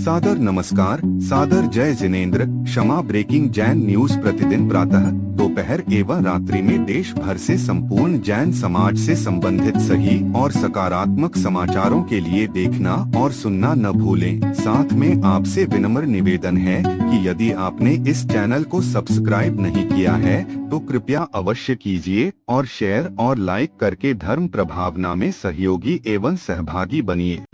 सादर नमस्कार, सादर जय जिनेंद्र। क्षमा ब्रेकिंग जैन न्यूज प्रतिदिन प्रातः, दोपहर एवं रात्रि में देश भर से संपूर्ण जैन समाज से संबंधित सही और सकारात्मक समाचारों के लिए देखना और सुनना न भूलें। साथ में आपसे विनम्र निवेदन है कि यदि आपने इस चैनल को सब्सक्राइब नहीं किया है तो कृपया अवश्य कीजिए और शेयर और लाइक करके धर्म प्रभावना में सहयोगी एवं सहभागी बनिए।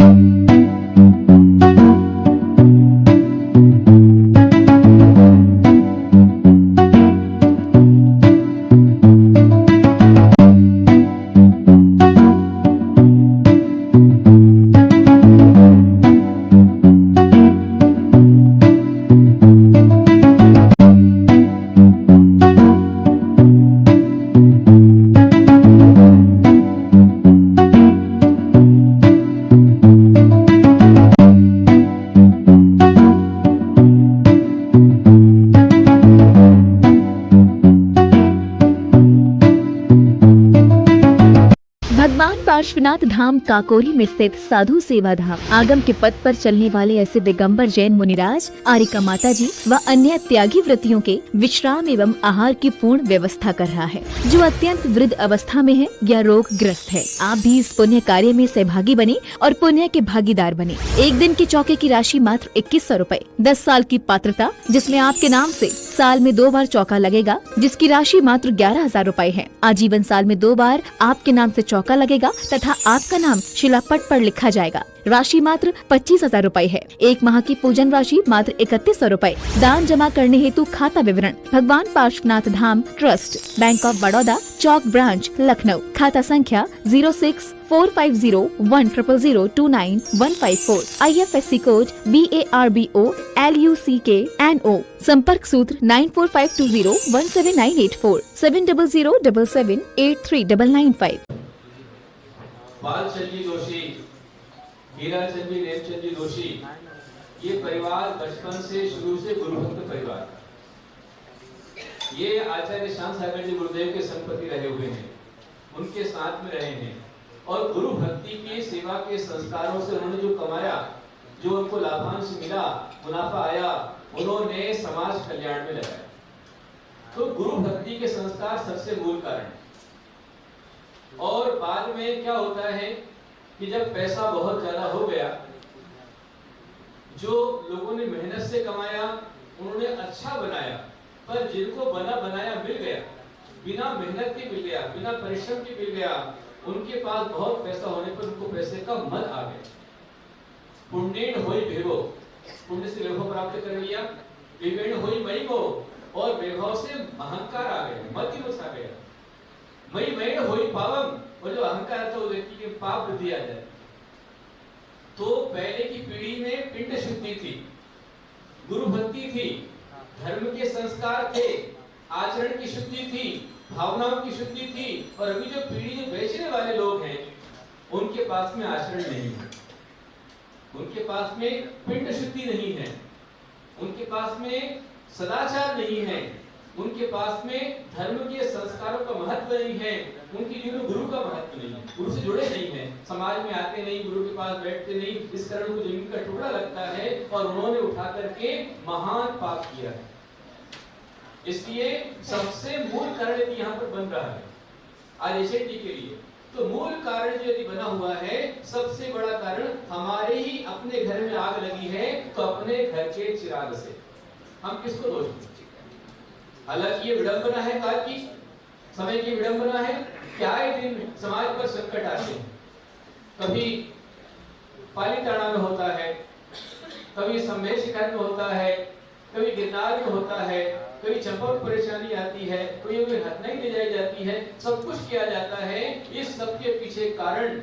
भगवान पार्श्वनाथ धाम काकोरी में स्थित साधु सेवा धाम आगम के पथ पर चलने वाले ऐसे दिगंबर जैन मुनिराज, आरिका माता जी व अन्य त्यागी व्रतियों के विश्राम एवं आहार की पूर्ण व्यवस्था कर रहा है, जो अत्यंत वृद्ध अवस्था में है या रोग ग्रस्त है। आप भी इस पुण्य कार्य में सहभागी बने और पुण्य के भागीदार बने। एक दिन के चौके की राशि मात्र 2100 रूपए। 10 साल की पात्रता, जिसमें आपके नाम से साल में 2 बार चौका लगेगा, जिसकी राशि मात्र 11,000 रूपए है। आजीवन साल में 2 बार आपके नाम से चौका लगेगा तथा आपका नाम शिलापट पर लिखा जाएगा। राशि मात्र 25,000 रूपए है। 1 माह की पूजन राशि मात्र 3100 रूपए। दान जमा करने हेतु खाता विवरण भगवान Parshvanath Dham Trust, Bank of Baroda, Chowk branch, Lucknow. खाता संख्या 0645010029 IFSC कोड BARBO LUCKNO। संपर्क सूत्र 9452017984 7007783995। बालचंद जी जोशी, हीराचंद जी, नेमचंद जी जोशी, ये परिवार बचपन से शुरू से गुरुभक्त परिवार। ये आचार्य श्याम सागर जी गुरुदेव के संपत्ति रहे हुए हैं, उनके साथ में रहे हैं और गुरु भक्ति की सेवा के संस्कारों से उन्होंने जो कमाया, जो उनको लाभांश मिला, मुनाफा आया, उन्होंने समाज कल्याण में लगाया। तो गुरु भक्ति के संस्कार सबसे मूल कारण। और बाद में क्या होता है कि जब पैसा बहुत ज्यादा हो गया, जो लोगों ने मेहनत से कमाया उन्होंने अच्छा बनाया, पर जिनको बना बनाया मिल गया, बिना मेहनत के मिल गया, बिना परिश्रम के मिल गया, उनके पास बहुत पैसा होने पर उनको पैसे का मद आ गया। पुण्येन होई वैभव, पुण्य से वैभव प्राप्त कर लिया, विवेन होई मई को, और वैभव से अहंकार आ गया, मद ही आ गया। मई मैन होई पावन, और जो अहंकार था वो व्यक्ति के पाप वृद्धि आ जाए। तो पहले की पीढ़ी में पिंड शुद्धि थी, गुरु भक्ति थी, धर्म के संस्कार थे, आचरण की शुद्धि थी, भावनाओं की शुद्धि थी। और अभी जो पीढ़ी जो बेचने वाले लोग हैं, उनके पास में आचरण नहीं है, उनके पास में पिंड शुद्धि नहीं है, उनके पास में सदाचार नहीं है, उनके पास में धर्म के संस्कारों का महत्व नहीं है, उनके जीवन में गुरु का महत्व नहीं है, गुरु से जुड़े नहीं हैं, समाज में आते नहीं, गुरु के पास बैठते नहीं। इस कारण को जमीन का टुकड़ा लगता है और उन्होंने उठा करके महान पाप किया है। इसलिए सबसे मूल कारण यदि यहाँ पर बन रहा है आज एसएटी के लिए, तो मूल कारण जो यदि बना हुआ है, सबसे बड़ा कारण हमारे ही अपने घर में आग लगी है, तो अपने घर के चिराग से हम किसको दोष दें? हालांकि ये विडंबना है, काल की समय की विडंबना है। क्या ही दिन समाज पर संकट आते हैं, कभी पालीताना में होता है, कभी संभेद शिकायत में होता है, कभी गिरनार में होता है, कभी चंपा में परेशानी आती है, कोई हत्या ले जाई जाती है, सब कुछ किया जाता है। इस सब के पीछे कारण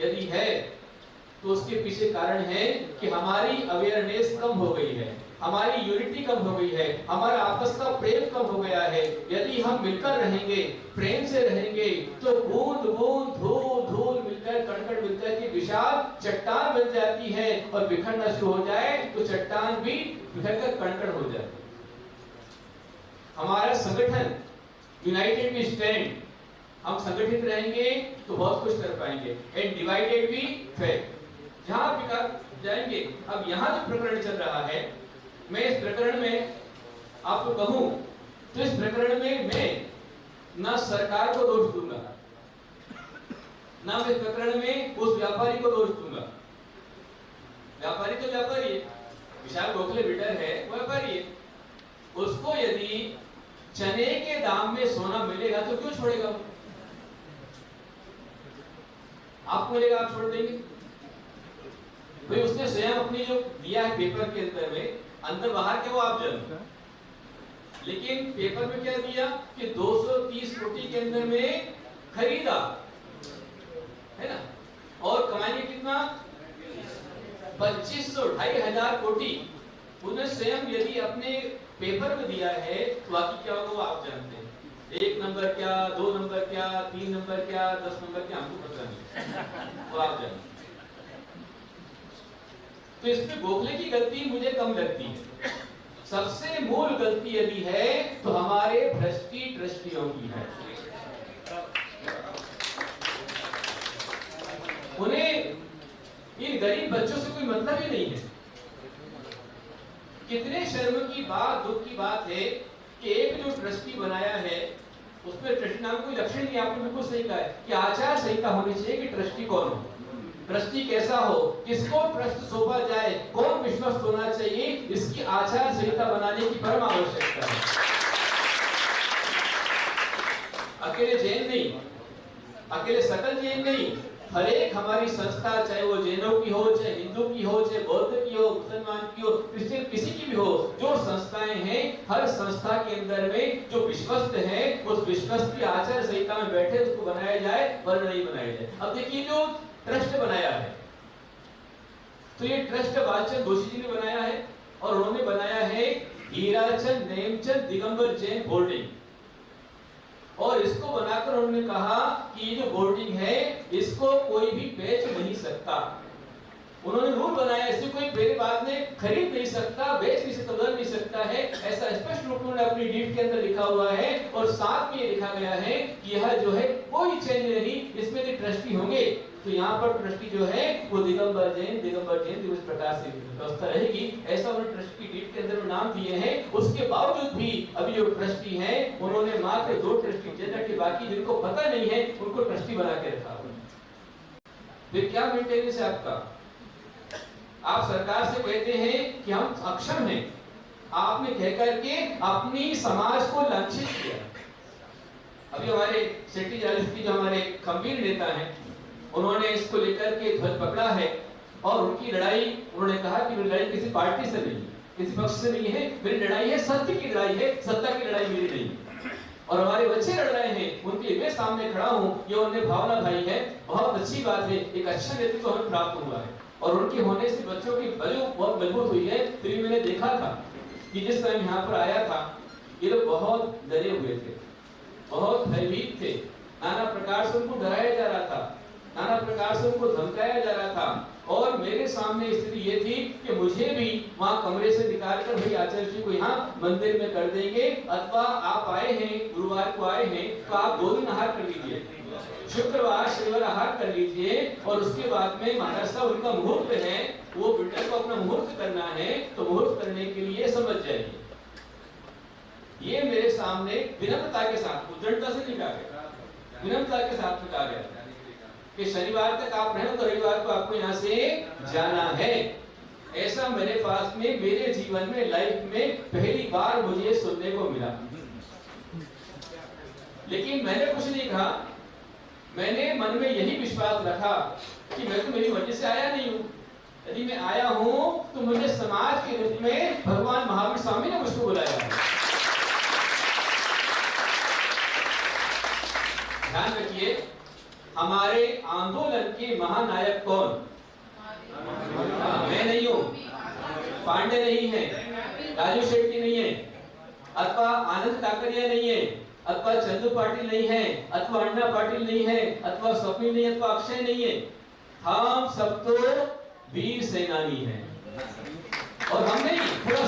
यदि है तो उसके पीछे कारण है कि हमारी अवेयरनेस कम हो गई है, हमारी यूनिटी कम हो गई है, हमारा आपस का प्रेम कम हो गया है। यदि हम मिलकर रहेंगे, प्रेम से रहेंगे, तो बूंद बूंद धूल धूल मिलकर, कण कण मिलकर के विशाल चट्टान बन जाती है, और बिखरना शुरू हो जाए तो चट्टान भी बिखरकर कण कण हो जाती है। हमारा संगठन यूनाइटेड वी स्टैंड, हम संगठित रहेंगे तो बहुत कुछ कर पाएंगे। And divided we fail. जहां जाएंगे। अब यहाँ जो प्रकरण चल रहा है, मैं इस प्रकरण में आपको कहूं तो इस प्रकरण में मैं ना सरकार को दोष दूंगा, ना मैं इस प्रकरण में उस व्यापारी को दोष दूंगा। व्यापारी तो व्यापारी है, विशाल गोखले बिल्डर है, व्यापारी है। उसको यदि चने के दाम में सोना मिलेगा तो क्यों छोड़ेगा? आपको मिलेगा, आप छोड़ देंगे? भाई उसने स्वयं अपनी जो दिया है पेपर के अंदर में, अंदर बाहर के वो आप जानते, लेकिन पेपर में क्या दिया कि 230 कोटी के अंदर में खरीदा, है ना, और कमाएंगे कितना? 2500, 2500 कोटी। उन्हें स्वयं यदि अपने पेपर में दिया है तो बाकी क्या होगा वो आप जानते हैं। 1 नंबर क्या, 2 नंबर क्या, 3 नंबर क्या, 10 नंबर क्या, हमको पता नहीं, वो आप जानते हैं। तो इसमें गोखले की गलती मुझे कम लगती है। सबसे मूल गलती यदि है तो हमारे भ्रष्टी ट्रस्टियों की है। उन्हें इन गरीब बच्चों से कोई मतलब ही नहीं है। कितने शर्म की बात, दुख की बात है कि एक जो ट्रस्टी बनाया है उसमें ट्रस्टी नाम कोई लक्षण नहीं, आपने बिल्कुल सही कहा है कि आचार संहिता होनी चाहिए कि ट्रस्टी कौन हो, ट्रस्टी कैसा हो, किसको ट्रस्ट सौंपा जाए, कौन विश्वस्त होना चाहिए, इसकी आचार संहिता बनाने की परम आवश्यकता है। अकेले जैन नहीं, अकेले सकल जैन नहीं, हर एक हमारी संस्था, चाहे वो जैनों की हो, चाहे हिंदू की हो, चाहे बौद्ध की हो, मुसलमान की हो, क्रिश्चियन किसी की भी हो, जो संस्थाएं हैं, हर संस्था के अंदर में जो विश्वस्त है उस विश्वस्त की आचार संहिता में बैठे उसको बनाया जाए, वरना नहीं बनाया जाए। अब देखिए जो ट्रस्ट बनाया है, तो ये ट्रस्ट बालचंद जोशी जी ने बनाया है और उन्होंने बनाया है हीराचंद नेमचंद दिगंबर जैन होल्डिंग, और इसको बनाकर उन्होंने कहा कि ये जो बोर्डिंग है इसको कोई भी बेच नहीं सकता। उन्होंने रूल बनाया, इसे कोई मेरे बाद में खरीद नहीं सकता, बेच नहीं सकता, बदल नहीं सकता है, ऐसा स्पष्ट रूप में उन्होंने अपनी डीड के अंदर लिखा हुआ है। और साथ में ये लिखा गया है कि यह जो है कोई चेंज नहीं, इसमें जो ट्रस्टी होंगे तो यहाँ पर ट्रस्टी जो है वो दिगंबर जैन इस प्रकार से व्यवस्था रहेगी, ऐसा उन्होंने ट्रस्ट की डीड के अंदर में नाम दिए हैं। उसके बावजूद भी अभी जो ट्रस्टी हैं उन्होंने मात्र 2 ट्रस्टी जैसा कि बाकी जिनको पता नहीं है उनको ट्रस्टी बना के रखा हुआ है। फिर क्या मेंटेनेंस है आपका? आप सरकार से कहते हैं कि हम अक्षम हैं, आपने कह करके अपनी समाज को लांछित किया। अभी हमारे सेठी राजस्थी जो हमारे खंबीर नेता हैं उन्होंने इसको लेकर के ध्वज पकड़ा है और उनकी लड़ाई, उन्होंने कहा कि मेरी लड़ाई किसी पार्टी से नहीं, किसी पक्ष से नहीं है, मेरी लड़ाई है सत्य की लड़ाई है, सत्ता की लड़ाई मेरी नहीं। और हमारे बच्चे लड़ रहे हैं, उनके लिए मैं सामने खड़ा हूं, ये उन्हें भावना भाई है, बहुत अच्छी बात है, एक अच्छा नेतृत्व हमें प्राप्त हुआ है और उनके होने से बच्चों की बजू बहुत मजबूत हुई है। फिर मैंने देखा था कि जिस समय यहाँ पर आया था ये लोग बहुत डरे हुए थे, बहुत भयभीत थे, नाना प्रकार से उनको डराया जा रहा था, नाना प्रकार से उनको धमकाया जा रहा था। और मेरे सामने स्थिति ये थी कि मुझे भी वहां कमरे से निकाल कर भाई आचार्य जी को यहाँ मंदिर में कर देंगे, अथवा आप आए हैं गुरुवार को आए हैं तो आप 2 दिन आहार कर लीजिए, शुक्रवार शनिवार आहार कर लीजिए और उसके बाद में महाराज साहब उनका मुहूर्त है, वो बिल्डर को अपना मुहूर्त करना है तो मुहूर्त करने के लिए समझ जाइए। ये मेरे सामने विनम्रता के साथ, उद्दंडता से नहीं कहा गया, विनम्रता के साथ कहा गया कि शनिवार तक आप रहें तो रविवार को आपको यहाँ से जाना है। ऐसा मेरे पास में मेरे जीवन में लाइफ में पहली बार मुझे सुनने को मिला। लेकिन मैंने कुछ नहीं कहा, मैंने मन में यही विश्वास रखा कि मैं तो मेरी मर्जी से आया नहीं हूँ, यदि मैं आया हूँ तो मुझे समाज के रूप में भगवान महावीर स्वामी ने मुझको बुलाया है। ध्यान रखिए, हमारे आंदोलन के महानायक कौन? मैं नहीं हूं, पांडे नहीं है, राजू शेट्टी नहीं है, अथवा आनंद काकड़िया नहीं है, अथवा चंदू पाटिल नहीं है, अथवा अन्ना पाटिल नहीं है, अथवा स्वप्निल नहीं, अथवा अक्षय नहीं है। हम सब तो वीर सेनानी हैं। और हम नहीं, पूरा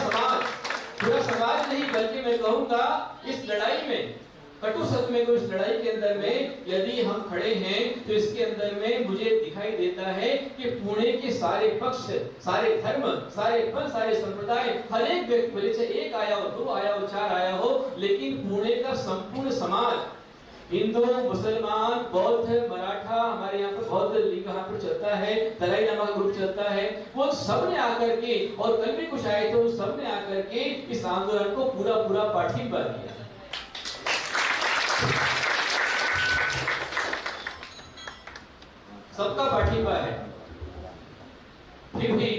समाज नहीं, बल्कि मैं कहूंगा इस लड़ाई में कटु सत्य में इस लड़ाई के अंदर में यदि हम खड़े हैं तो इसके अंदर में मुझे दिखाई देता है कि पुणे के सारे पक्ष, सारे धर्म, सारे पंथ, सारे संप्रदाय, हर एक व्यक्ति भले से एक आया हो, दो आया हो, चार आया हो, लेकिन पुणे का संपूर्ण समाज, हिंदू, मुसलमान, बौद्ध, मराठा, हमारे यहाँ पर बौद्ध लीग यहाँ पर चलता है, दलाई लामा का ग्रुप चलता है, वो सब ने आकर के, और कल भी कुछ आए थे, सब ने आकर के इस आंदोलन को पूरा पाठिंबा दिया। सबका पाठिंबा है। फिर भी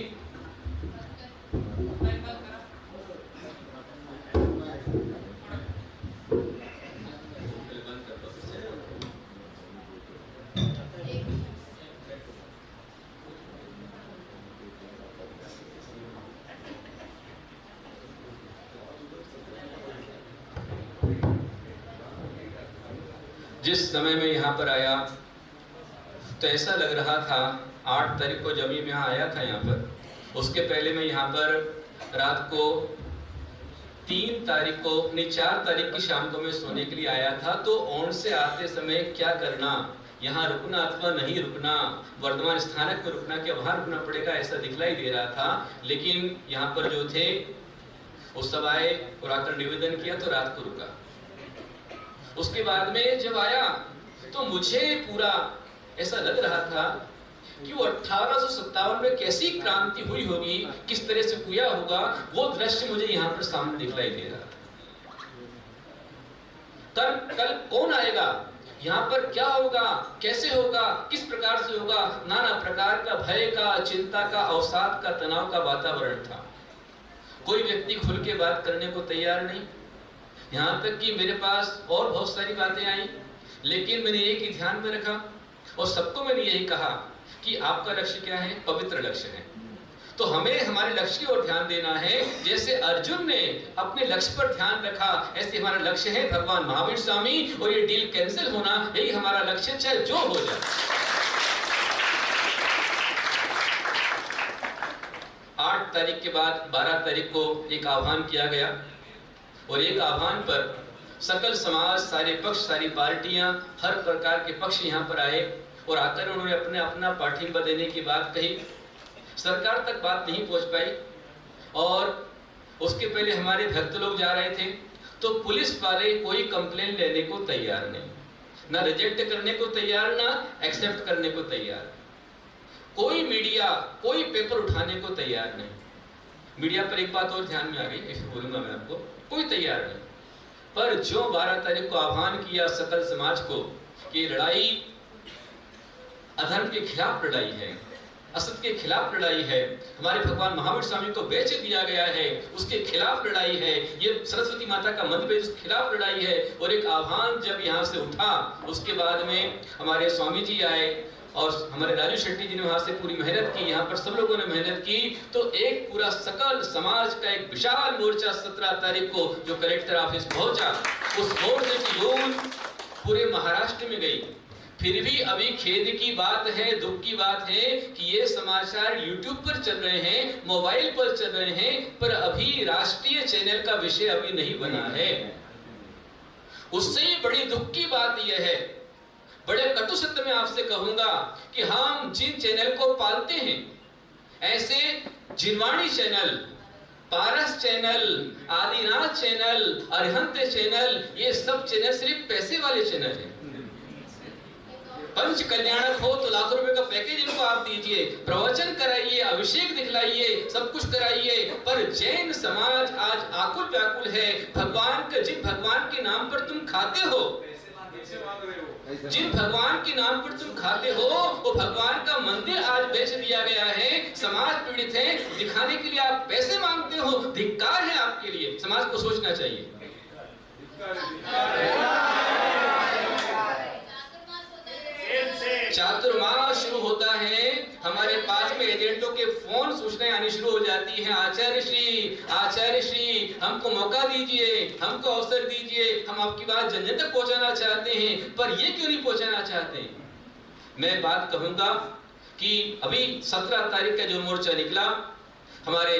जिस समय में यहाँ पर आया तो ऐसा लग रहा था 8 तारीख को जब मैं यहाँ आया था यहाँ पर, उसके पहले मैं यहाँ पर रात को 3 तारीख को नहीं 4 तारीख की शाम को मैं सोने के लिए आया था। तो ओन से आते समय क्या करना, यहाँ रुकना अथवा नहीं रुकना, वर्तमान स्थानक में रुकना कि वहां रुकना पड़ेगा, ऐसा दिखलाई दे रहा था। लेकिन यहाँ पर जो थे वो सब आए और आकर निवेदन किया तो रात को रुका। उसके बाद में जब आया तो मुझे पूरा ऐसा लग रहा था कि वो 1857 में कैसी क्रांति हुई होगी, किस तरह से हुआ होगा, वो दृश्य मुझे यहाँ पर सामने दिखलाई दे रहा था। कल कौन आएगा, यहाँ पर क्या होगा, कैसे होगा, किस प्रकार से होगा, नाना प्रकार का भय का, चिंता का, अवसाद का, तनाव का वातावरण था। कोई व्यक्ति खुल के बात करने को तैयार नहीं, यहाँ तक कि मेरे पास और बहुत सारी बातें आई, लेकिन मैंने एक ही ध्यान में रखा और सबको मैंने यही कहा कि आपका लक्ष्य क्या है, पवित्र लक्ष्य है। तो हमें हमारे लक्ष्य की ओर ध्यान देना है। जैसे अर्जुन ने अपने लक्ष्य पर ध्यान रखा, ऐसे हमारा लक्ष्य है भगवान महावीर स्वामी, और ये डील कैंसिल होना, यही हमारा लक्ष्य, चाहे जो हो जाए। 8 तारीख के बाद 12 तारीख को एक आह्वान किया गया और एक आह्वान पर सकल समाज, सारे पक्ष, सारी पार्टियां, हर प्रकार के पक्ष यहाँ पर आए और आकर उन्होंने अपना पाठिंबा देने की बात कही। सरकार तक बात नहीं पहुंच पाई और उसके पहले हमारे भक्त लोग जा रहे थे तो पुलिस वाले कोई कंप्लेन लेने को तैयार नहीं, ना रिजेक्ट करने को तैयार, ना एक्सेप्ट करने को तैयार। कोई मीडिया, कोई पेपर उठाने को तैयार नहीं। मीडिया पर एक बात और ध्यान में आ गई, ऐसे बोलूंगा मैं आपको, कोई तैयार नहीं। पर जो 12 तारीख को आह्वान किया सकल समाज को कि लड़ाई अधर्म के खिलाफ लड़ाई है, असत के खिलाफ लड़ाई है, हमारे भगवान महावीर स्वामी को बेच दिया गया है, उसके खिलाफ लड़ाई है, ये सरस्वती माता का मंदिर बेच, उसके खिलाफ लड़ाई है। और एक आह्वान जब यहाँ से उठा, उसके बाद में हमारे स्वामी जी आए और हमारे राजू शेट्टी जी ने वहां से पूरी मेहनत की, यहाँ पर सब लोगों ने मेहनत की, तो एक पूरा सकल समाज का एक विशाल मोर्चा 17 तारीख को जो कलेक्टर ऑफिस पहुंचा, उस मोर्चे की यूं पूरे महाराष्ट्र में गई। फिर भी अभी खेद की बात है, दुख की बात है कि ये समाचार YouTube पर चल रहे हैं, मोबाइल पर चल रहे हैं, पर अभी राष्ट्रीय चैनल का विषय अभी नहीं बना है। उससे ही बड़ी दुख की बात यह है, बड़े कटु सत्य में आपसे कहूंगा कि हम जिन चैनल को पालते हैं, ऐसे Jinvani channel, Paras channel, Adinath channel, Arihant channel, ये सब चैनल सिर्फ पैसे वाले चैनल हैं। पंच कल्याणक हो तो लाखों रुपए का पैकेज इनको आप दीजिए, प्रवचन कराइए, अभिषेक दिखलाइए, सब कुछ कराइए, पर जैन समाज आज आकुल व्याकुल है। भगवान के, जिन भगवान के नाम पर तुम खाते हो, जिन भगवान के नाम पर तुम खाते हो, वो भगवान का मंदिर आज बेच दिया गया है। समाज पीड़ित है, दिखाने के लिए आप पैसे मांगते हो, धिक्कार है आपके लिए। समाज को सोचना चाहिए। चातुर्मास शुरू होता है, हमारे पास में एजेंटों के फोन सूचनाएं आनी शुरू हो जाती हैं। आचार्य श्री हमको मौका दीजिए, हमको अवसर दीजिए, हम आपकी बात जन जन तक पहुंचाना चाहते हैं, पर ये क्यों नहीं पहुंचाना चाहते? मैं बात कहूंगा कि अभी 17 तारीख का जो मोर्चा निकला, हमारे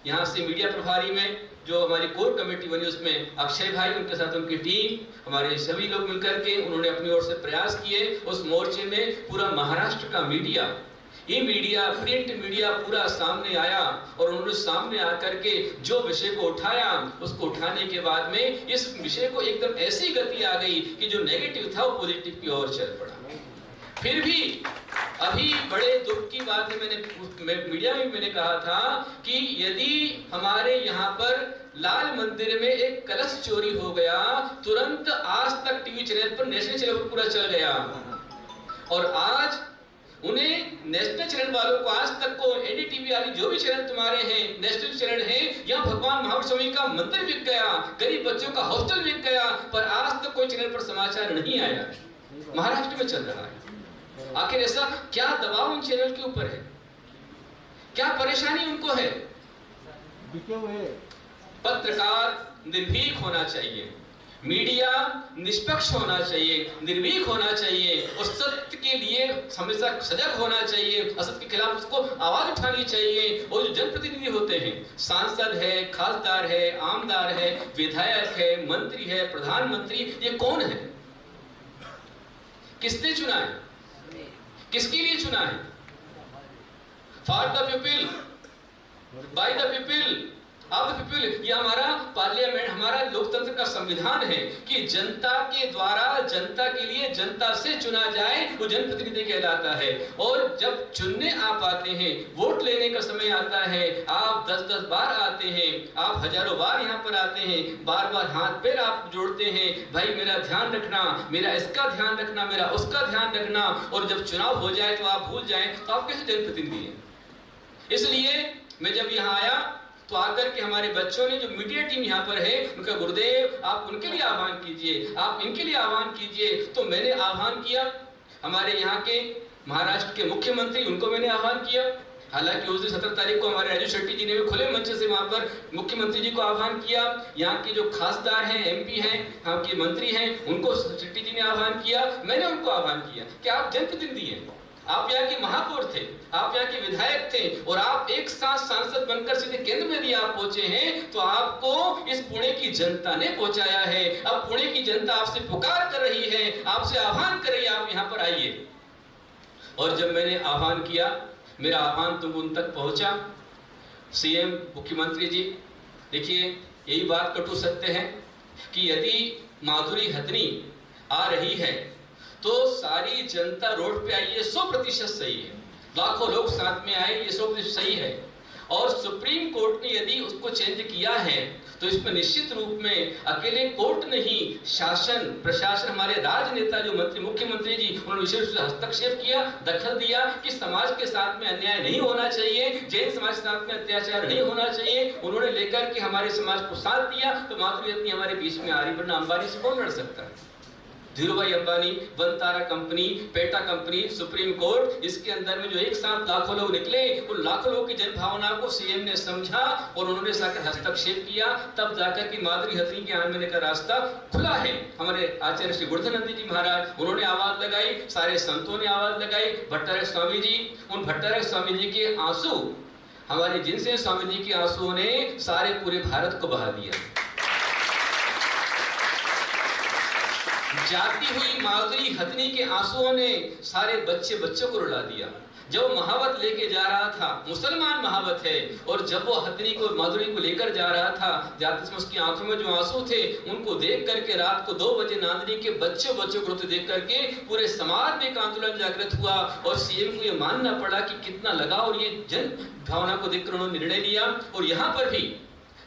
यहाँ से मीडिया प्रभारी में जो हमारी कोर कमेटी बनी उसमें अक्षय भाई, उनके साथ उनकी टीम, हमारे सभी लोग मिलकर के उन्होंने अपनी ओर से प्रयास किए। उस मोर्चे में पूरा महाराष्ट्र का मीडिया, ये मीडिया, प्रिंट मीडिया पूरा सामने आया और उन्होंने सामने आकर के जो विषय को उठाया, उसको उठाने के बाद में इस विषय को एकदम ऐसी गति आ गई कि जो नेगेटिव था वो पॉजिटिव की ओर चल पड़ा। फिर भी अभी बड़े दुख की बात है, मैंने मीडिया में मैंने कहा था कि यदि हमारे यहाँ पर लाल मंदिर में एक कलश चोरी हो गया, तुरंत आज तक टीवी चैनल पर, नेशनल चैनल पर पूरा चल गया, और आज उन्हें नेशनल चैनल वालों को, आज तक को एनडीटीवी वाली जो भी चैनल तुम्हारे हैं, नेशनल चैनल हैं, यहाँ भगवान महावीर स्वामी का मंदिर बिक गया, गरीब बच्चों का हॉस्टल बिक गया, पर आज तक कोई चैनल पर समाचार नहीं आया। महाराष्ट्र में चल रहा है। आखिर ऐसा क्या दबाव उन चैनल के ऊपर है, क्या परेशानी उनको है? पत्रकार निर्भीक होना चाहिए, मीडिया निष्पक्ष होना चाहिए, निर्भीक होना चाहिए, और सत्य के लिए हमेशा सजग होना चाहिए, असत्य के खिलाफ उसको आवाज उठानी चाहिए। और जो जनप्रतिनिधि होते हैं, सांसद है, खासदार है, आमदार है, विधायक है, मंत्री है, प्रधानमंत्री, ये कौन है? किसने चुना है? किसके लिए चुना है? For the people, by the people, of the people. ये हमारा पार्लियामेंट, हमारा लोकतंत्र का संविधान है कि जनता के द्वारा, जनता के लिए, जनता से चुना जाए, वो जनप्रतिनिधि कहलाता है। और जब चुनने आप आते हैं, वोट लेने का समय आता है, आप 10-10 बार आते हैं, आप हजारों बार यहाँ पर आते हैं, बार बार हाथ पैर आप जोड़ते हैं, भाई मेरा ध्यान रखना, मेरा इसका ध्यान रखना, मेरा उसका ध्यान रखना, और जब चुनाव हो जाए तो आप भूल जाएं, तो आप कैसे जनप्रतिनिधि हैं? इसलिए मैं जब यहाँ आया तो आकर के हमारे बच्चों ने, जो मीडिया टीम यहाँ पर है, उनका गुरुदेव आप उनके लिए आह्वान कीजिए, आप इनके लिए आह्वान कीजिए। तो मैंने आह्वान किया, हमारे यहाँ के महाराष्ट्र के मुख्यमंत्री, उनको मैंने आह्वान किया। हालांकि उस दिन 17 तारीख को हमारे राजू शेट्टी जी ने भी खुले मंच से वहां पर मुख्यमंत्री जी को आह्वान किया। यहाँ के जो खासदार हैं, एमपी हैं, यहाँ के मंत्री हैं, उनको शेट्टी जी ने आह्वान किया, मैंने उनको आह्वान किया कि आप जनप्रतिनिधि हैं, आप यहाँ के महापौर थे, आप यहाँ के विधायक थे, और आप एक साथ सांसद बनकर सीधे केंद्र में यदि आप पहुंचे हैं, तो आपको इस पुणे की जनता ने पहुंचाया है। अब पुणे की जनता आपसे पुकार कर रही है, आपसे आह्वान कर रही है, आप यहाँ पर आइए। और जब मैंने आह्वान किया, मेरा आह्वान तो उन तक पहुंचा। सीएम, मुख्यमंत्री जी, देखिए यही बात कटु सत्य है कि यदि माधुरी हथनी आ रही है तो सारी जनता रोड पे आई, ये 100% सही है। लाखों लोग साथ में आए, ये 100% सही है। और सुप्रीम कोर्ट ने यदि उसको चेंज किया है तो इसमें निश्चित रूप में अकेले कोर्ट नहीं, शासन, प्रशासन, हमारे राजनेता जो मंत्री, मुख्यमंत्री जी, उन्होंने विशेष रूप से हस्तक्षेप किया, दखल दिया कि समाज के साथ में अन्याय नहीं होना चाहिए, जैन समाज के साथ में अत्याचार नहीं होना चाहिए। उन्होंने लेकर के हमारे समाज को साथ दिया, तो माधुरी हथनी हमारे बीच में आ रही, वरना अंबानी से कौन लड़ सकता है? Dhirubhai Ambani, Vantara company, PETA company, supreme court, इसके अंदर में जो एक साथ लाखों लोग निकले, उन लाखों लोगों की जनभावना को सीएम ने समझा और उन्होंने जाकर हस्तक्षेप किया। तब जाकर के माधुरी हथनी के आने का रास्ता खुला है। हमारे आचार्य श्री गुरुधनंदी जी महाराज, उन्होंने आवाज लगाई, सारे संतों ने आवाज लगाई, भट्टारक स्वामी जी, उन भट्टारक स्वामी जी के आंसू, हमारे जिनसे स्वामी जी के आंसुओं ने सारे पूरे भारत को बहा दिया। जाती हुई माधुरी हथनी के आंसुओं ने सारे बच्चों को रुला दिया। जब महावत लेके जा रहा था, मुसलमान महावत है, और जब वो हथनी को, माधुरी को लेकर जा रहा था, जाते समय उसकी आंखों में जो आंसू थे, उनको देख करके रात को 2 बजे नांदनी के बच्चों को रोते देख करके पूरे समाज में एक आंदोलन जागृत हुआ। और सीएम को ये मानना पड़ा कि कितना लगा, और ये जन भावना को देखकर उन्होंने निर्णय लिया। और यहाँ पर भी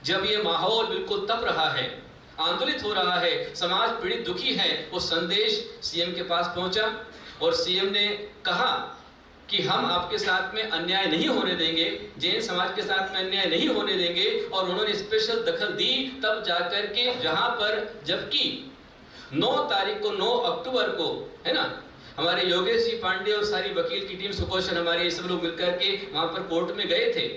जब ये माहौल बिल्कुल तप रहा है, आंदोलित हो रहा है, समाज पीड़ित दुखी है, वो संदेश सीएम के पास पहुंचा और सीएम ने कहा कि हम आपके साथ में अन्याय नहीं होने देंगे, जैन समाज के साथ में अन्याय नहीं होने देंगे। और उन्होंने स्पेशल दखल दी, तब जाकर के जहां पर, जबकि 9 तारीख को, 9 अक्टूबर को, है ना, हमारे योगेश जी पांडे और सारी वकील की टीम, सुकोशन, हमारे ये सब लोग मिलकर के वहां पर कोर्ट में गए थे,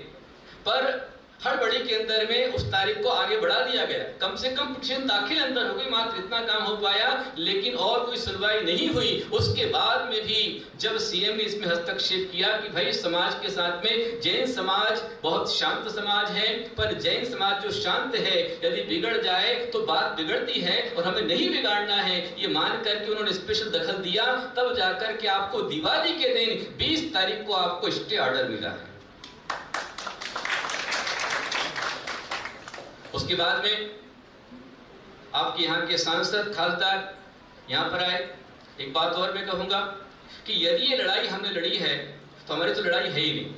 पर हड़बड़ी के अंदर में उस तारीख को आगे बढ़ा दिया गया। कम से कम पिटीशन दाखिल अंदर हो गई, मात्र इतना काम हो पाया, लेकिन और कोई सुनवाई नहीं हुई। उसके बाद में भी जब सीएम ने इसमें हस्तक्षेप किया कि भाई समाज के साथ में जैन समाज बहुत शांत समाज है, पर जैन समाज जो शांत है यदि बिगड़ जाए तो बात बिगड़ती है और हमें नहीं बिगाड़ना है, ये मान करके उन्होंने स्पेशल दखल दिया। तब जाकर के आपको दिवाली के दिन 20 तारीख को आपको स्टे ऑर्डर मिला है। उसके बाद में आपके यहाँ के सांसद खासदार यहाँ पर आए। एक बात और मैं कहूँगा कि यदि ये लड़ाई हमने लड़ी है तो हमारी तो लड़ाई है ही नहीं।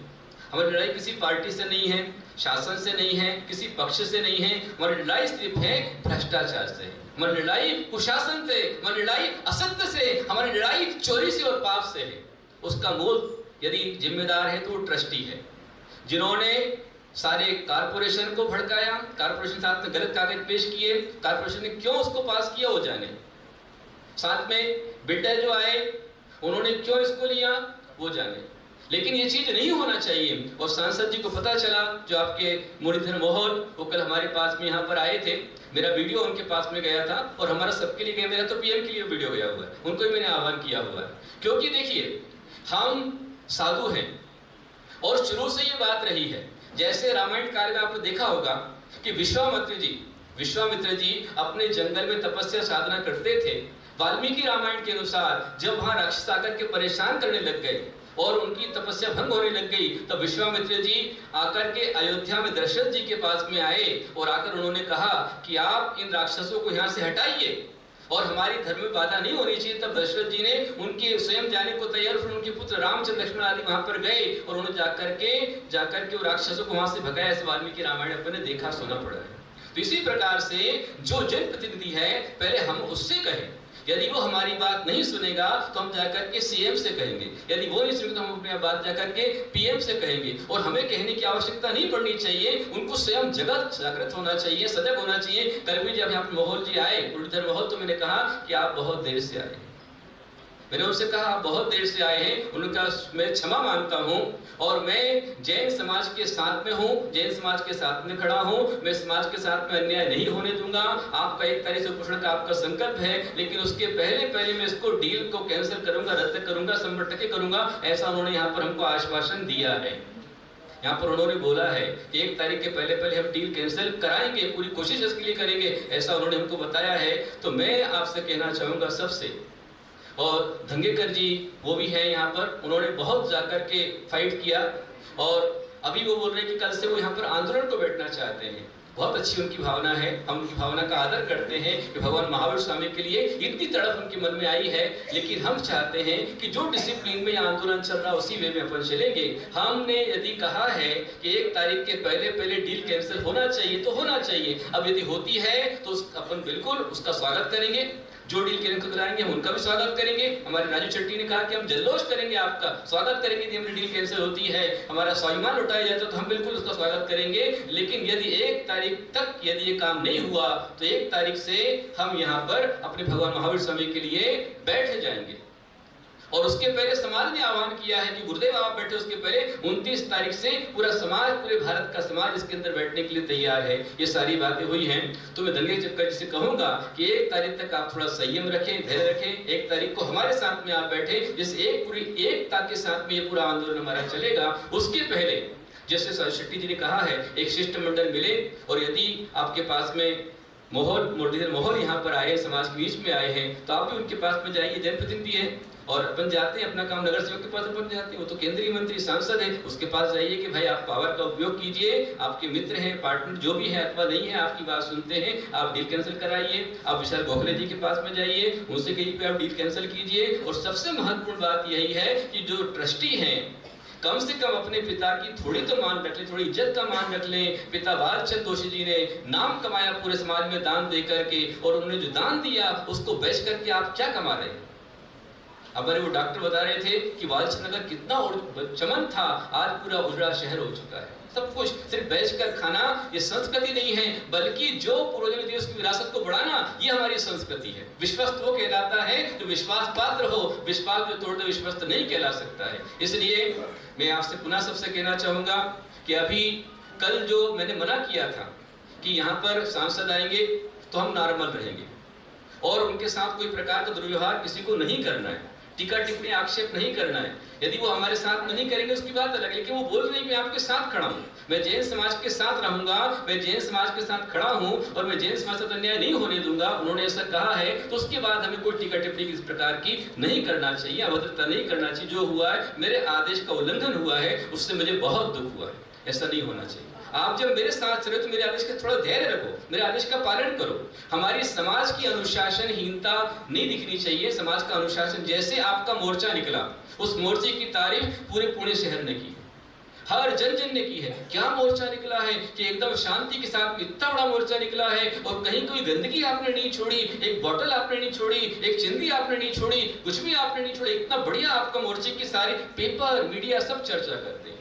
हमारी लड़ाई किसी पार्टी से नहीं है, शासन से नहीं है, किसी पक्ष से नहीं है। हमारी लड़ाई सिर्फ है भ्रष्टाचार से, हमारी लड़ाई कुशासन से, हमारी लड़ाई असत्य से, हमारी लड़ाई चोरी से और पाप से है। उसका मूल यदि जिम्मेदार है तो वो ट्रस्टी है, जिन्होंने सारे कारपोरेशन को भड़काया, कारपोरेशन साथ में गलत कागज पेश किए, कारपोरेशन ने क्यों उसको पास किया वो जाने। साथ में बिल्डर जो आए उन्होंने क्यों इसको लिया वो जाने। लेकिन ये चीज नहीं होना चाहिए। और सांसद जी को पता चला, जो आपके मुरलीधर मोहन, वो कल हमारे पास में यहाँ पर आए थे, मेरा वीडियो उनके पास में गया था और हमारा सबके लिए गया, मेरा तो पीएम के लिए वीडियो गया हुआ है, उनको ही मैंने आह्वान किया हुआ है। क्योंकि देखिए हम साधु हैं और शुरू से ये बात रही है। जैसे रामायण काल में आपने देखा होगा कि विश्वामित्र जी अपने जंगल में तपस्या साधना करते थे। वाल्मीकि रामायण के अनुसार जब वहां राक्षस आकर के परेशान करने लग गए और उनकी तपस्या भंग होने लग गई, तब विश्वामित्र जी आकर के अयोध्या में दशरथ जी के पास में आए और आकर उन्होंने कहा कि आप इन राक्षसों को यहाँ से हटाइए और हमारी धर्म में बाधा नहीं होनी चाहिए। तब दशरथ जी ने उनके स्वयं जाने को तैयार, फिर उनके पुत्र रामचंद्र लक्ष्मण आदि वहां पर गए और उन्होंने जाकर के राक्षसों को वहां से भगाया। ऐसे वाल्मीकि रामायण अपने देखा सुना पड़ा है। तो इसी प्रकार से जो जनप्रतिनिधि है पहले हम उससे कहें, यदि वो हमारी बात नहीं सुनेगा तो हम जाकर के सीएम से कहेंगे, यदि वो नहीं सुनेगा तो हम अपनी बात जाकर के पीएम से कहेंगे। और हमें कहने की आवश्यकता नहीं पड़नी चाहिए, उनको स्वयं जागृत होना चाहिए, सजग होना चाहिए। कल भी जब यहाँ पे मोहन जी आए, मुरलीधर मोहन, तो मैंने कहा कि आप बहुत देर से आए। मैंने उनसे कहा आप बहुत देर से आए हैं, उनका मैं क्षमा मांगता हूं और मैं जैन समाज के साथ में हूं, जैन समाज के साथ में खड़ा हूं, मैं समाज के साथ में अन्याय नहीं होने दूंगा। आपका एक तारीख से उपोषण का आपका संकल्प है, लेकिन उसके पहले मैं इसको डील को कैंसिल करूंगा, रद्द करूंगा, संबटके करूंगा, ऐसा उन्होंने यहाँ पर हमको आश्वासन दिया है। यहाँ पर उन्होंने बोला है कि 1 तारीख के पहले हम डील कैंसिल कराएंगे, पूरी कोशिश इसके लिए करेंगे, ऐसा उन्होंने हमको बताया है। तो मैं आपसे कहना चाहूंगा सबसे, और धंगेकर जी वो भी हैं यहाँ पर, उन्होंने बहुत जाकर के फाइट किया और अभी वो बोल रहे हैं कि कल से वो यहाँ पर आंदोलन को बैठना चाहते हैं। बहुत अच्छी उनकी भावना है, हम उनकी भावना का आदर करते हैं कि भगवान महावीर स्वामी के लिए इतनी तड़प उनके मन में आई है। लेकिन हम चाहते हैं कि जो डिसिप्लिन में आंदोलन चल रहा है उसी वे में अपन चलेंगे। हमने यदि कहा है कि 1 तारीख के पहले डील कैंसिल होना चाहिए तो होना चाहिए। अब यदि होती है तो अपन बिल्कुल उसका स्वागत करेंगे, जो डील कैंसिल कराएंगे हम उनका भी स्वागत करेंगे। हमारे राजू चट्टी ने कहा कि हम जल्लोष करेंगे, आपका स्वागत करेंगे यदि हमारी डील कैंसिल होती है, हमारा स्वाभिमान लौटाया जाता है तो हम बिल्कुल उसका स्वागत करेंगे। लेकिन यदि 1 तारीख तक यदि ये काम नहीं हुआ तो 1 तारीख से हम यहाँ पर अपने भगवान महावीर स्वामी के लिए बैठ जाएंगे। और उसके पहले समाज ने आह्वान किया है कि गुरुदेव आप बैठे, उसके पहले 29 तारीख से पूरा समाज, पूरे भारत का समाज इसके अंदर बैठने के लिए तैयार है। ये सारी बातें हुई हैं। तो मैं धंगेकर जी से कहूंगा कि 1 तारीख तक आप थोड़ा संयम रखें, धैर्य रखें। 1 तारीख को हमारे साथ में आप बैठे, जिस पूरी एकता के साथ में ये पूरा आंदोलन हमारा चलेगा। उसके पहले जैसे शेट्टी जी ने कहा है, एक शिष्टमंडल मिले और यदि आपके पास में मुरलीधर मोहन यहाँ पर आए, समाज के बीच में आए हैं, तो आप भी उनके पास में जाइए। जनप्रतिनिधि है और अपन जाते हैं अपना काम, नगर सेवक के पास अपन जाते हैं, वो तो केंद्रीय मंत्री सांसद है, उसके पास जाइए कि भाई आप पावर का उपयोग कीजिए, आपके मित्र हैं, पार्टनर जो भी है अथवा नहीं है, आपकी बात सुनते हैं, आप डील कैंसिल कराइए। आप विशाल गोखले जी के पास में जाइए, उनसे कहिए कि आप डील कैंसिल कीजिए। और सबसे महत्वपूर्ण बात यही है कि जो ट्रस्टी हैं कम से कम अपने पिता की थोड़ी तो मान रख ले, थोड़ी इज्जत का मान रख लें। पिता बालचंद दोषी जी ने नाम कमाया पूरे समाज में दान दे करके, और उन्होंने जो दान दिया उसको बेच करके आप क्या कमा रहे हैं? हमारे वो डॉक्टर बता रहे थे कि वालचंद नगर कितना चमन था, आज पूरा उजड़ा शहर हो चुका है। सब कुछ सिर्फ बेचकर खाना ये संस्कृति नहीं है, बल्कि जो पूर्वजों ने दी उसकी विरासत को बढ़ाना ये हमारी संस्कृति है। विश्वस्त वो कहलाता है जो विश्वास पात्र हो, विश्वास जो तोड़ दे विश्वस्त नहीं कहला सकता है। इसलिए मैं आपसे पुनः सबसे कहना चाहूंगा कि अभी कल जो मैंने मना किया था कि यहाँ पर सांसद आएंगे तो हम नॉर्मल रहेंगे और उनके साथ कोई प्रकार का दुर्व्यवहार किसी को नहीं करना है, टीका टिप्पणी आक्षेप नहीं करना है। यदि वो हमारे साथ नहीं करेंगे उसकी बात अलग है, लेकिन वो बोल रहे हैं मैं आपके साथ खड़ा हूँ, मैं जैन समाज के साथ रहूंगा, मैं जैन समाज के साथ खड़ा हूँ और मैं जैन समाज से अन्याय नहीं होने दूंगा, उन्होंने ऐसा कहा है, तो उसके बाद हमें कोई टीका टिप्पणी किस प्रकार की नहीं करना चाहिए, अभद्रता नहीं करना चाहिए। जो हुआ है, मेरे आदेश का उल्लंघन हुआ है, उससे मुझे बहुत दुख हुआ है, ऐसा नहीं होना चाहिए। आप जब मेरे साथ चले तो मेरे आदेश का थोड़ा धैर्य रखो, मेरे आदेश का पालन करो। हमारी समाज की अनुशासनहीनता नहीं दिखनी चाहिए। समाज का अनुशासन, जैसे आपका मोर्चा निकला, उस मोर्चे की तारीफ पूरे पुणे शहर ने की, हर जन ने की है। क्या मोर्चा निकला है कि एकदम शांति के साथ इतना बड़ा मोर्चा निकला है और कहीं कोई गंदगी आपने नहीं छोड़ी, एक बोतल आपने नहीं छोड़ी, एक चिंदी आपने नहीं छोड़ी, कुछ भी आपने नहीं छोड़ी। इतना बढ़िया आपका मोर्चे की सारी पेपर मीडिया सब चर्चा करते हैं।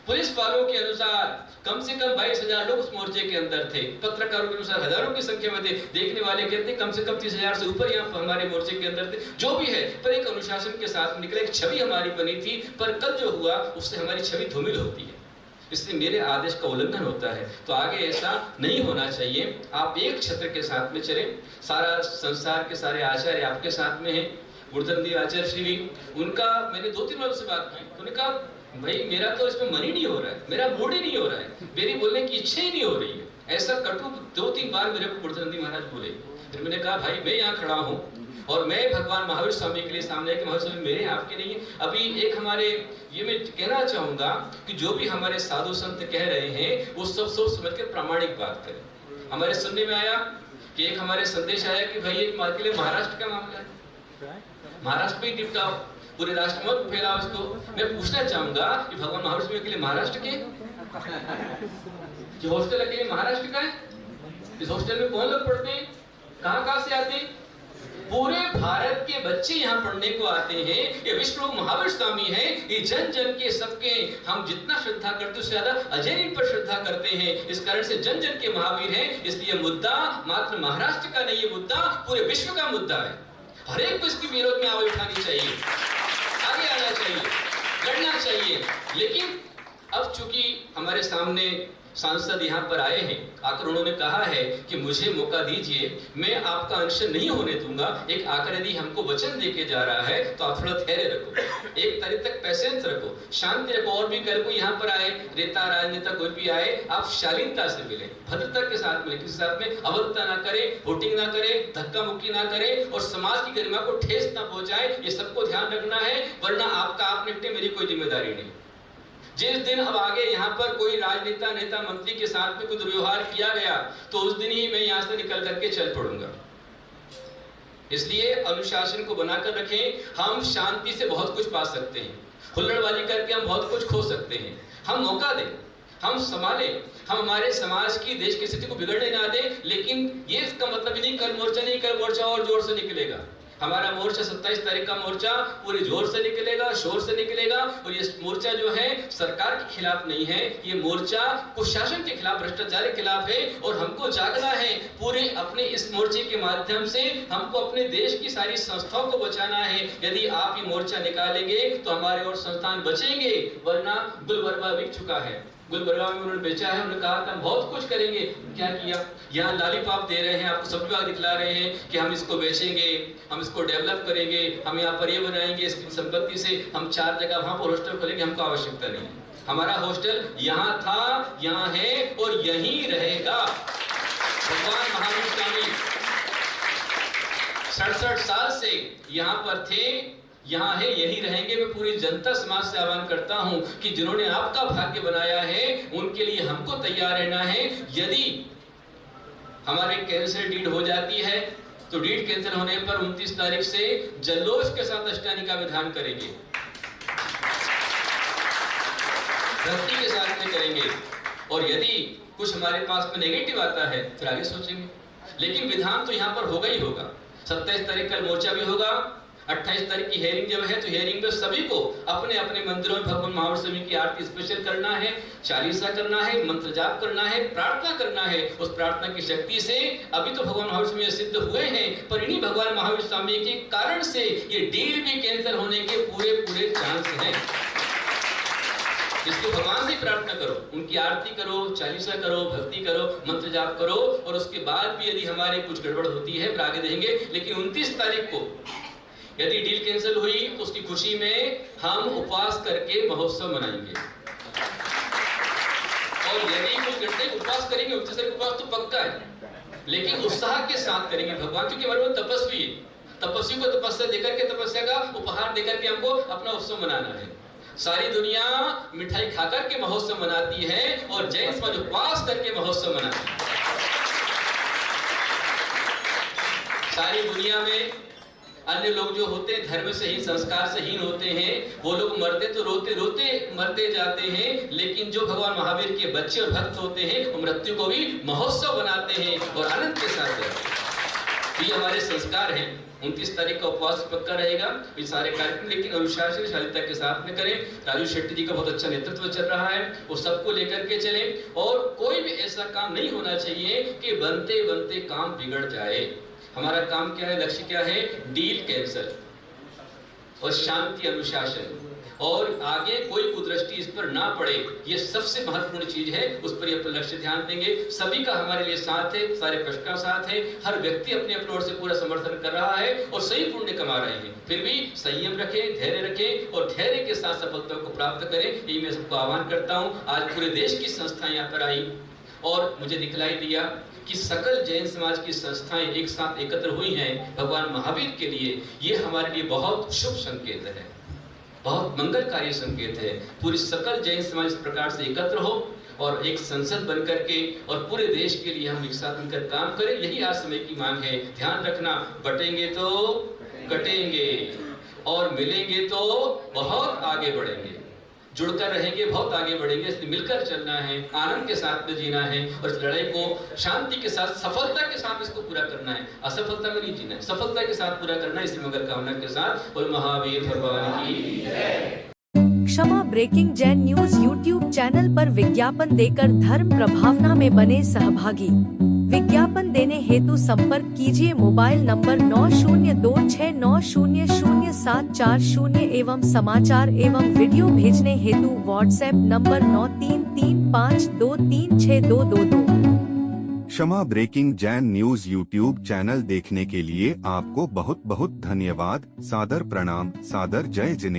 पुलिस वालों के अनुसार कम से कम 22,000 लोग उस मोर्चे के अंदर थे, पत्रकारों के अनुसार हजारों की संख्या में थे, देखने वाले कहते कम से कम 30,000 से ऊपर यहाँ हमारे मोर्चे के अंदर थे। जो भी है, पर एक अनुशासन के साथ निकले, एक छवि हमारी बनी थी। पर कल जो हुआ उससे हमारी छवि धूमिल होती है, इसलिए मेरे आदेश का उल्लंघन होता है। तो आगे ऐसा नहीं होना चाहिए। आप एक छत्र के साथ में चले, सारा संसार के सारे आचार्य आपके साथ में हैं। गुरुधन देव आचार्य श्री भी, उनका मैंने 2-3 बार से बात की, उन्होंने कहा भाई मेरा तो इसमें मन ही नहीं हो रहा है, मेरा मूड ही नहीं हो रहा है, मेरी बोलने की इच्छा ही नहीं हो रही है। ऐसा कटु 2-3 बार मेरे को गुरुधन देव महाराज बोले। फिर मैंने कहा भाई मैं यहाँ खड़ा हूँ और मैं भगवान महावीर स्वामी के लिए सामने कि महावीर स्वामी मेरे आपके नहीं है। अभी एक हमारे ये मैं कहना चाहूंगा कि जो भी हमारे साधु संत कह रहे हैं वो सब सोच समझ के प्रामाणिक बात करें। हमारे सुनने में आया कि एक हमारे संदेश आया कि भाई एक के लिए महाराष्ट्र का मामला है, महाराष्ट्र पे निपटाओ, पूरे राष्ट्र में फैलाओ इसको। मैं पूछना चाहूंगा कि भगवान महावीर स्वामी के लिए महाराष्ट्र के जो हॉस्टल के लिए महाराष्ट्र का है, इस हॉस्टल में कौन लोग पढ़ते हैं, कहां से आते हैं? पूरे भारत के बच्चे यहाँ पढ़ने को आते हैं। ये विश्व महावीर स्वामी है, ये जन जन के सबके हम जितना श्रद्धा करते उससे ज्यादा अजय इन पर श्रद्धा करते हैं। इस कारण से जन जन के महावीर हैं। इसलिए मुद्दा मात्र महाराष्ट्र का नहीं, ये मुद्दा पूरे विश्व का मुद्दा है। हर एक को इसके विरोध में आवाज उठानी चाहिए, आगे आना चाहिए, लड़ना चाहिए। लेकिन अब चूंकि हमारे सामने सांसद यहाँ पर आए हैं, आकर उन्होंने कहा है कि मुझे मौका दीजिए, मैं आपका अनशन नहीं होने दूंगा। एक आकर यदि हमको वचन देके जा रहा है तो आप थोड़ा धैर्य रखो, एक तारीख तक पेशेंस रखो, शांति रखो। और भी कल को यहाँ पर आए नेता राजनेता कोई भी आए, आप शालीनता से मिले, भद्रता के साथ मिले, किसी साथ में अभद्रता ना करे, वोटिंग ना करे, धक्का मुक्की ना करे और समाज की गरिमा को ठेस ना पहुंचाए। ये सबको ध्यान रखना है, वरना आपका आप निपटे, मेरी कोई जिम्मेदारी नहीं। जिस दिन अब आगे यहाँ पर कोई राजनेता नेता मंत्री के साथ में कोई दुर्व्यवहार किया गया तो उस दिन ही मैं यहाँ से निकल करके चल पड़ूंगा। इसलिए अनुशासन को बनाकर रखें। हम शांति से बहुत कुछ पा सकते हैं, हुल्लड़बाजी करके हम बहुत कुछ खो सकते हैं। हम मौका दें, हम संभालें, हम हमारे समाज की देश की स्थिति को बिगड़ने ना दें। लेकिन ये इसका मतलब नहीं कल मोर्चा और जोर से निकलेगा। हमारा मोर्चा 27 तारीख का मोर्चा पूरे जोर से निकलेगा, शोर से निकलेगा। और ये मोर्चा जो है सरकार के खिलाफ नहीं है, ये मोर्चा कुशासन के खिलाफ, भ्रष्टाचार के खिलाफ है। और हमको जागना है पूरे अपने इस मोर्चे के माध्यम से, हमको अपने देश की सारी संस्थाओं को बचाना है। यदि आप ये मोर्चा निकालेंगे तो हमारे और संस्थान बचेंगे, वरना गुलबर्गा बिक चुका है। गुलबर्गा में उन्होंने बेचा है, उन्होंने कहा था हम बहुत कुछ करेंगे, क्या किया? यहाँ लॉलीपॉप दे रहे हैं, आपको सब विभाग दिखला रहे हैं कि हम इसको बेचेंगे, हम इसको डेवलप करेंगे, हम यहाँ पर ये बनाएंगे, इसकी संपत्ति से हम 4 जगह वहां पर हॉस्टल खोलेंगे। हमको आवश्यकता नहीं, हमारा हॉस्टल यहाँ था, यहाँ है और यहीं रहेगा। भगवान महावीर स्वामी 67 साल से यहाँ पर थे, यहाँ है, यही रहेंगे। मैं पूरी जनता समाज से आह्वान करता हूं कि जिन्होंने आपका भाग्य बनाया है उनके लिए हमको तैयार रहना है। यदि हमारे कैंसिल डीड हो जाती है तो डीड कैंसिल होने पर 29 तारीख से जल्लोष के साथ अष्टानी का विधान करेंगे, भक्ति के साथ में करेंगे। और यदि कुछ हमारे पास में नेगेटिव आता है फिर आगे सोचेंगे। लेकिन विधान तो यहाँ पर होगा ही होगा। 27 तारीख का मोर्चा भी होगा, 28 तारीख की हेयरिंग जब है तो हेयरिंग में सभी को अपने अपने मंदिरों में भगवान महावीर स्वामी की आरती स्पेशल करना है, चालीसा करना है, मंत्र जाप करना है, प्रार्थना करना है। उस प्रार्थना की शक्ति से अभी तो भगवान महावीर स्वामी सिद्ध हुए हैं, पर इन्हीं भगवान महावीर स्वामी के कारण से ये डील भी कैंसिल होने के पूरे चांस हैं। इसलिए भगवान से प्रार्थना करो, उनकी आरती करो, चालीसा करो, भक्ति करो, मंत्र जाप करो, और उसके बाद भी यदि हमारे कुछ गड़बड़ होती है फिर आगे देंगे। लेकिन 29 तारीख को यदि डील कैंसिल हुई तो उसकी खुशी में हम उपवास करके महोत्सव मनाएंगे। और यदि कुछ घंटे उपवास करेंगे, 29 तारीख उपवास तो पक्का है, लेकिन उत्साह के साथ करेंगे भगवान, क्योंकि हमारे वो तपस्वी है। तपस्वी को तपस्या देकर के, तपस्या का उपहार देकर के हमको अपना उत्सव मनाना है। सारी दुनिया मिठाई खाकर के महोत्सव मनाती है और जैन समाज उपवास करके महोत्सव मनाती है। सारी दुनिया में अन्य लोग जो होते हैं धर्म से ही, संस्कार से हीन होते हैं, वो लोग मरते तो रोते रोते मरते जाते हैं, लेकिन जो भगवान महावीर के बच्चे और भक्त होते हैं वो मृत्यु को भी महोत्सव बनाते हैं और आनंद के साथ करते हैं। ये हमारे संस्कार हैं। 29 तारीख का उपवास पक्का रहेगा, ये सारे कार्यक्रम लेकिन अनुशासन शालीनता के साथ में करें। राजू शेट्टी जी का बहुत अच्छा नेतृत्व चल रहा है, वो सबको लेकर के चले, और कोई भी ऐसा काम नहीं होना चाहिए कि बनते बनते काम बिगड़ जाए। हमारा काम क्या है, लक्ष्य क्या है? डील कैंसल और शांति, अनुशासन, और आगे कोई कुदृष्टि इस पर ना पड़े, ये सबसे महत्वपूर्ण चीज है। उस पर अपना लक्ष्य ध्यान देंगे। सभी का हमारे लिए साथ है, सारे प्रश्न का साथ है, हर व्यक्ति अपने अपने ओर से पूरा समर्थन कर रहा है और सही पुण्य कमा रहे हैं। फिर भी संयम रखें, धैर्य रखें और धैर्य के साथ सफलता को प्राप्त करें, यही मैं सबको आह्वान करता हूँ। आज पूरे देश की संस्थाएं यहाँ पर आई और मुझे दिखलाई दिया कि सकल जैन समाज की संस्थाएं एक साथ एकत्र हुई हैं भगवान महावीर के लिए। ये हमारे लिए बहुत शुभ संकेत है, बहुत मंगलकारी संकेत है। पूरी सकल जैन समाज इस प्रकार से एकत्र हो और एक संसद बन करके और पूरे देश के लिए हम एक साथ मिलकर काम करें, यही आज समय की मांग है। ध्यान रखना, बटेंगे तो कटेंगे और मिलेंगे तो बहुत आगे बढ़ेंगे। जुड़कर रहेंगे, बहुत आगे बढ़ेंगे। इसलिए मिलकर चलना है, आनंद के साथ में जीना है और इस लड़ाई को शांति के साथ, सफलता के साथ इसको पूरा करना है। असफलता में नहीं जीना है, सफलता के साथ पूरा करना है। इसी मंगल कामना के साथ बोल महावीर भगवान की जय। Kshama breaking Jain news YouTube channel पर विज्ञापन देकर धर्म प्रभावना में बने सहभागी। विज्ञापन देने हेतु संपर्क कीजिए मोबाइल नंबर 9026900740 एवं समाचार एवं वीडियो भेजने हेतु WhatsApp number 9335236222। Kshama breaking Jain news YouTube channel देखने के लिए आपको बहुत बहुत धन्यवाद। सादर प्रणाम, सादर जय जिनेंद्र।